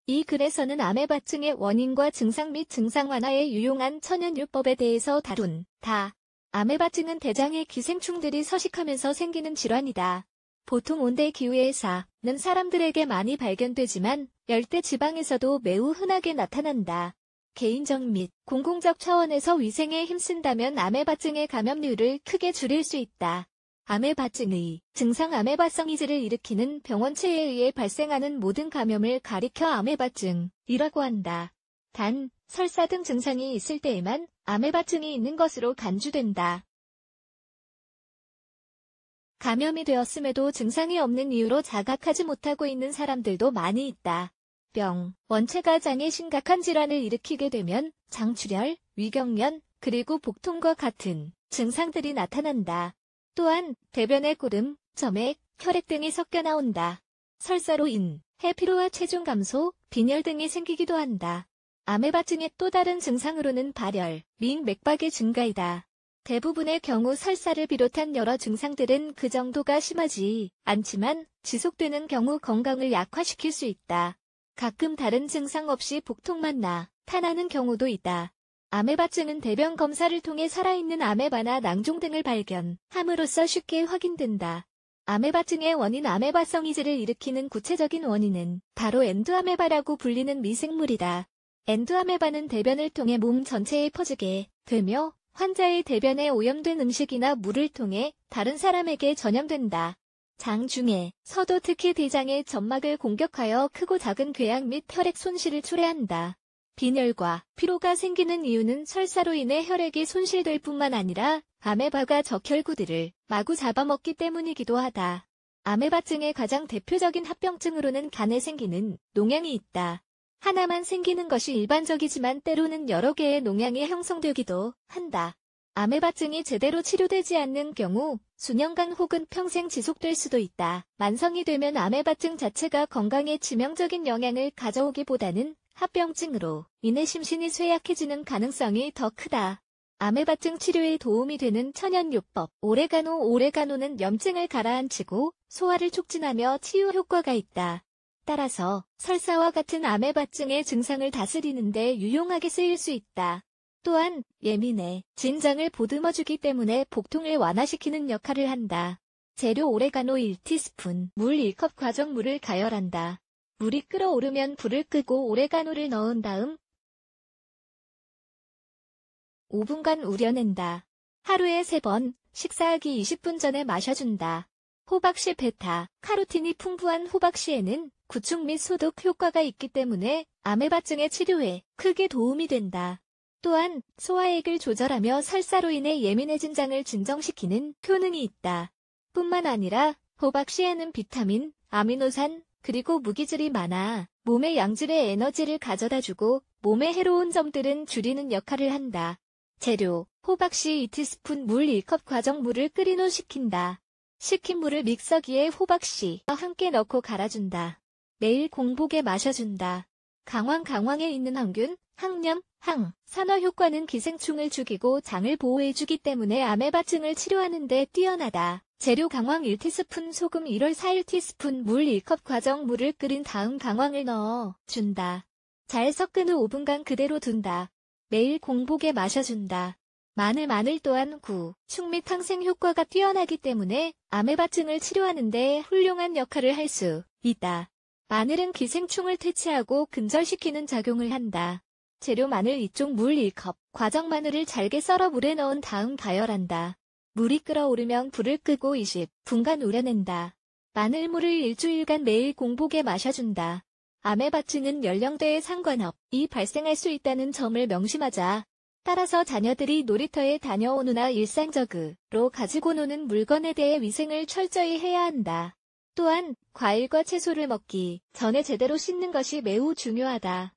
이 글에서는 아메바증의 원인과 증상 및 증상 완화에 유용한 천연요법에 대해서 다룬다. 아메바증은 대장의 기생충들이 서식하면서 생기는 질환이다. 보통 온대 기후에서는 사람들에게 많이 발견되지만 열대 지방에서도 매우 흔하게 나타난다. 개인적 및 공공적 차원에서 위생에 힘쓴다면 아메바증의 감염률을 크게 줄일 수 있다. 아메바증의 증상 아메바성 이즈를 일으키는 병원체에 의해 발생하는 모든 감염을 가리켜 아메바증이라고 한다. 단, 설사 등 증상이 있을 때에만 아메바증이 있는 것으로 간주된다. 감염이 되었음에도 증상이 없는 이유로 자각하지 못하고 있는 사람들도 많이 있다. 병, 원체가 장에 심각한 질환을 일으키게 되면 장출혈, 위경련, 그리고 복통과 같은 증상들이 나타난다. 또한 대변에 고름, 점액, 혈액 등이 섞여 나온다. 설사로 인해 피로와 체중 감소, 빈혈 등이 생기기도 한다. 아메바증의 또 다른 증상으로는 발열, 및 맥박의 증가이다. 대부분의 경우 설사를 비롯한 여러 증상들은 그 정도가 심하지 않지만 지속되는 경우 건강을 약화시킬 수 있다. 가끔 다른 증상 없이 복통만 나타나는 경우도 있다. 아메바증은 대변 검사를 통해 살아있는 아메바나 낭종 등을 발견함으로써 쉽게 확인된다. 아메바증의 원인 아메바성 이즈를 일으키는 구체적인 원인은 바로 엔도아메바라고 불리는 미생물이다. 엔도아메바는 대변을 통해 몸 전체에 퍼지게 되며 환자의 대변에 오염된 음식이나 물을 통해 다른 사람에게 전염된다. 장 중에서도 특히 대장의 점막을 공격하여 크고 작은 궤양 및 혈액 손실을 초래한다. 빈혈과 피로가 생기는 이유는 설사로 인해 혈액이 손실될 뿐만 아니라 아메바가 적혈구들을 마구 잡아먹기 때문이기도 하다. 아메바증의 가장 대표적인 합병증으로는 간에 생기는 농양이 있다. 하나만 생기는 것이 일반적이지만 때로는 여러 개의 농양이 형성되기도 한다. 아메바증이 제대로 치료되지 않는 경우 수년간 혹은 평생 지속될 수도 있다. 만성이 되면 아메바증 자체가 건강에 치명적인 영향을 가져오기보다는 합병증으로 인해 심신이 쇠약해지는 가능성이 더 크다. 아메바증 치료에 도움이 되는 천연요법 오레가노는 염증을 가라앉히고 소화를 촉진하며 치유 효과가 있다. 따라서 설사와 같은 아메바증의 증상을 다스리는 데 유용하게 쓰일 수 있다. 또한 예민해진 장을 보듬어주기 때문에 복통을 완화시키는 역할을 한다. 재료 오레가노 1티스푼, 물 1컵 과정물을 가열한다. 물이 끓어오르면 불을 끄고 오레가노를 넣은 다음 5분간 우려낸다. 하루에 3번, 식사하기 20분 전에 마셔준다. 호박씨 베타, 카로틴이 풍부한 호박씨에는 구충 및 소독 효과가 있기 때문에 아메바증의 치료에 크게 도움이 된다. 또한 소화액을 조절하며 설사로 인해 예민해진 장을 진정시키는 효능이 있다. 뿐만 아니라 호박씨에는 비타민, 아미노산, 그리고 무기질이 많아 몸의 양질의 에너지를 가져다주고 몸에 해로운 점들은 줄이는 역할을 한다. 재료, 호박씨 2티스푼 물 1컵 과정물을 끓인 후 식힌다. 식힌 물을 믹서기에 호박씨와 함께 넣고 갈아준다. 매일 공복에 마셔준다. 강황에 있는 항균, 항염, 산화 효과는 기생충을 죽이고 장을 보호해주기 때문에 아메바증을 치료하는 데 뛰어나다. 재료 강황 1티스푼 소금 1월 4티스푼 물 1컵 과정물을 끓인 다음 강황을 넣어준다. 잘 섞은 후 5분간 그대로 둔다. 매일 공복에 마셔준다. 마늘 또한 구충 및 항생 효과가 뛰어나기 때문에 아메바증을 치료하는 데 훌륭한 역할을 할 수 있다. 마늘은 기생충을 퇴치하고 근절시키는 작용을 한다. 재료 마늘 2쪽 물 1컵, 과정 마늘을 잘게 썰어 물에 넣은 다음 가열한다. 물이 끓어오르면 불을 끄고 20분간 우려낸다. 마늘물을 일주일간 매일 공복에 마셔준다. 아메바증은 연령대에 상관없이 발생할 수 있다는 점을 명심하자. 따라서 자녀들이 놀이터에 다녀온 후나 일상적으로 가지고 노는 물건에 대해 위생을 철저히 해야 한다. 또한 과일과 채소를 먹기 전에 제대로 씻는 것이 매우 중요하다.